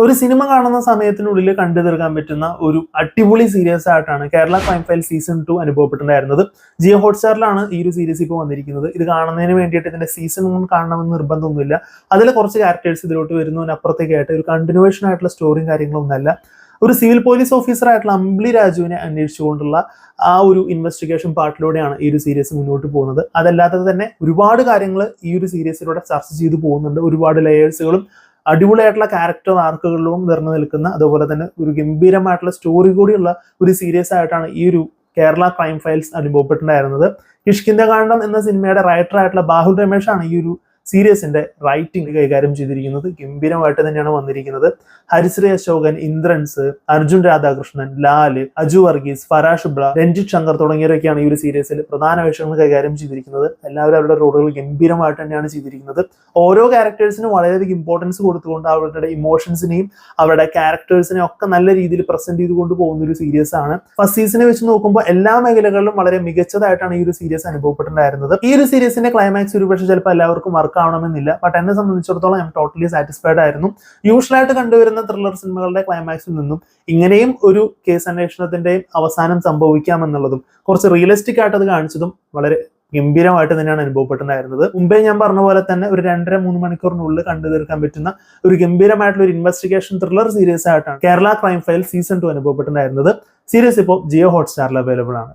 ഒരു സിനിമ കാണുന്ന സമയത്തിനുള്ളിൽ കണ്ടു തീർക്കാൻ പറ്റുന്ന ഒരു അടിപൊളി സീരീസ് ആയിട്ടാണ് കേരള ക്രൈം ഫയൽ സീസൺ 2 അനുഭവപ്പെട്ടിട്ടുണ്ടായിരുന്നത്. ജിയോ ഹോട്ട്സ്റ്റാറിലാണ് ഈ ഒരു സീരീസ് ഇപ്പോൾ വന്നിരിക്കുന്നത്. ഇത് കാണുന്നതിന് വേണ്ടിയിട്ട് ഇതിന്റെ സീസൺ 1 കാണണമെന്ന് നിർബന്ധമൊന്നുമില്ല. അതിൽ കുറച്ച് ക്യാരക്ടേഴ്സ് ഇതിലോട്ട് വരുന്നതിനപ്പുറത്തേക്കായിട്ട് ഒരു കണ്ടിന്യൂവേഷൻ ആയിട്ടുള്ള സ്റ്റോറിയും കാര്യങ്ങളൊന്നുമല്ല. ഒരു സിവിൽ പോലീസ് ഓഫീസർ ആയിട്ടുള്ള അമ്പിളി രാജുവിനെ അന്വേഷിച്ചുകൊണ്ടുള്ള ആ ഒരു ഇൻവെസ്റ്റിഗേഷൻ പാർട്ടിലൂടെയാണ് ഈ ഒരു സീരീസ് മുന്നോട്ട് പോകുന്നത്. അതല്ലാതെ തന്നെ ഒരുപാട് കാര്യങ്ങൾ ഈ ഒരു സീരീസിലൂടെ ചർച്ച ചെയ്തു പോകുന്നുണ്ട്. ഒരുപാട് ലെയേഴ്സുകളും അടിപൊളിയായിട്ടുള്ള ക്യാരക്ടർ ആർക്കുകളിലും നിറഞ്ഞു നിൽക്കുന്ന, അതുപോലെ തന്നെ ഒരു ഗംഭീരമായിട്ടുള്ള സ്റ്റോറി കൂടിയുള്ള ഒരു സീരീസ് ആയിട്ടാണ് ഈ ഒരു കേരള ക്രൈം ഫയൽസ് അനുഭവപ്പെട്ടിട്ടുണ്ടായിരുന്നത്. കിഷ്കിന്ധകാണ്ഡം എന്ന സിനിമയുടെ റൈറ്റർ ആയിട്ടുള്ള ബാഹുൽ രമേശാണ് ഈ ഒരു സീരീസിന്റെ റൈറ്റിംഗ് കൈകാര്യം ചെയ്തിരിക്കുന്നത്. ഗംഭീരമായിട്ട് തന്നെയാണ് വന്നിരിക്കുന്നത്. ഹരിശ്രീ അശോകൻ, ഇന്ദ്രൻസ്, അർജുൻ രാധാകൃഷ്ണൻ, ലാല്, അജു വർഗീസ്, ഫരാഷ് ബ്ര, രഞ്ജിത് ശങ്കർ തുടങ്ങിയവരൊക്കെയാണ് ഈ ഒരു സീരീസിൽ പ്രധാന വേഷങ്ങൾ കൈകാര്യം ചെയ്തിരിക്കുന്നത്. എല്ലാവരും അവരുടെ റോളുകൾ ഗംഭീരമായിട്ട് തന്നെയാണ് ചെയ്തിരിക്കുന്നത്. ഓരോ ക്യാരക്ടേഴ്സിനും വളരെയധികം ഇമ്പോർട്ടൻസ് കൊടുത്തുകൊണ്ട് അവരുടെ ഇമോഷൻസിനെയും അവരുടെ ക്യാരക്ടേഴ്സിനെയും ഒക്കെ നല്ല രീതിയിൽ പ്രസന്റ് ചെയ്തുകൊണ്ട് പോകുന്ന ഒരു സീരീസ് ആണ്. ഫസ്റ്റ് സീസണെ വെച്ച് നോക്കുമ്പോൾ എല്ലാ മേഖലകളിലും വളരെ മികച്ചതായിട്ടാണ് ഈ ഒരു സീരീസ് അനുഭവപ്പെട്ടിട്ടുണ്ടായിരുന്നത്. ഈ ഒരു സീരീസിന്റെ ക്ലൈമാക്സ് ഒരുപക്ഷെ ചിലപ്പോൾ എല്ലാവർക്കും വർക്ക് ആവണമെന്നില്ല. ബട്ട് എന്നെ സംബന്ധിച്ചിടത്തോളം ഞാൻ ടോട്ടലി സാറ്റിസ്ഫൈഡ് ആയിരുന്നു. യൂഷ്വലായിട്ട് കണ്ടുവരുന്ന ത്രില്ലർ സിനിമകളുടെ ക്ലൈമാക്സിൽ നിന്നും ഇങ്ങനെയും ഒരു കേസ് അന്വേഷണത്തിന്റെയും അവസാനം സംഭവിക്കാമെന്നുള്ളതും കുറച്ച് റിയലിസ്റ്റിക് ആയിട്ട് അത് കാണിച്ചതും വളരെ ഗംഭീരമായിട്ട് തന്നെയാണ് അനുഭവപ്പെട്ടിട്ടുണ്ടായിരുന്നത്. മുമ്പേ ഞാൻ പറഞ്ഞ പോലെ തന്നെ ഒരു 2.5-3 മണിക്കൂറിനുള്ളിൽ കണ്ടു തീർക്കാൻ പറ്റുന്ന ഒരു ഗംഭീരമായിട്ടുള്ള ഒരു ഇൻവെസ്റ്റിഗേഷൻ ത്രില്ലർ സീരീസ് ആയിട്ടാണ് കേരള ക്രൈം ഫയൽ സീസൺ 2 അനുഭവപ്പെട്ടിട്ടുണ്ടായിരുന്നത്. സീരീസ് ഇപ്പോൾ ജിയോ ഹോട്ട്സ്റ്റാറിൽ അവൈലബിൾ ആണ്.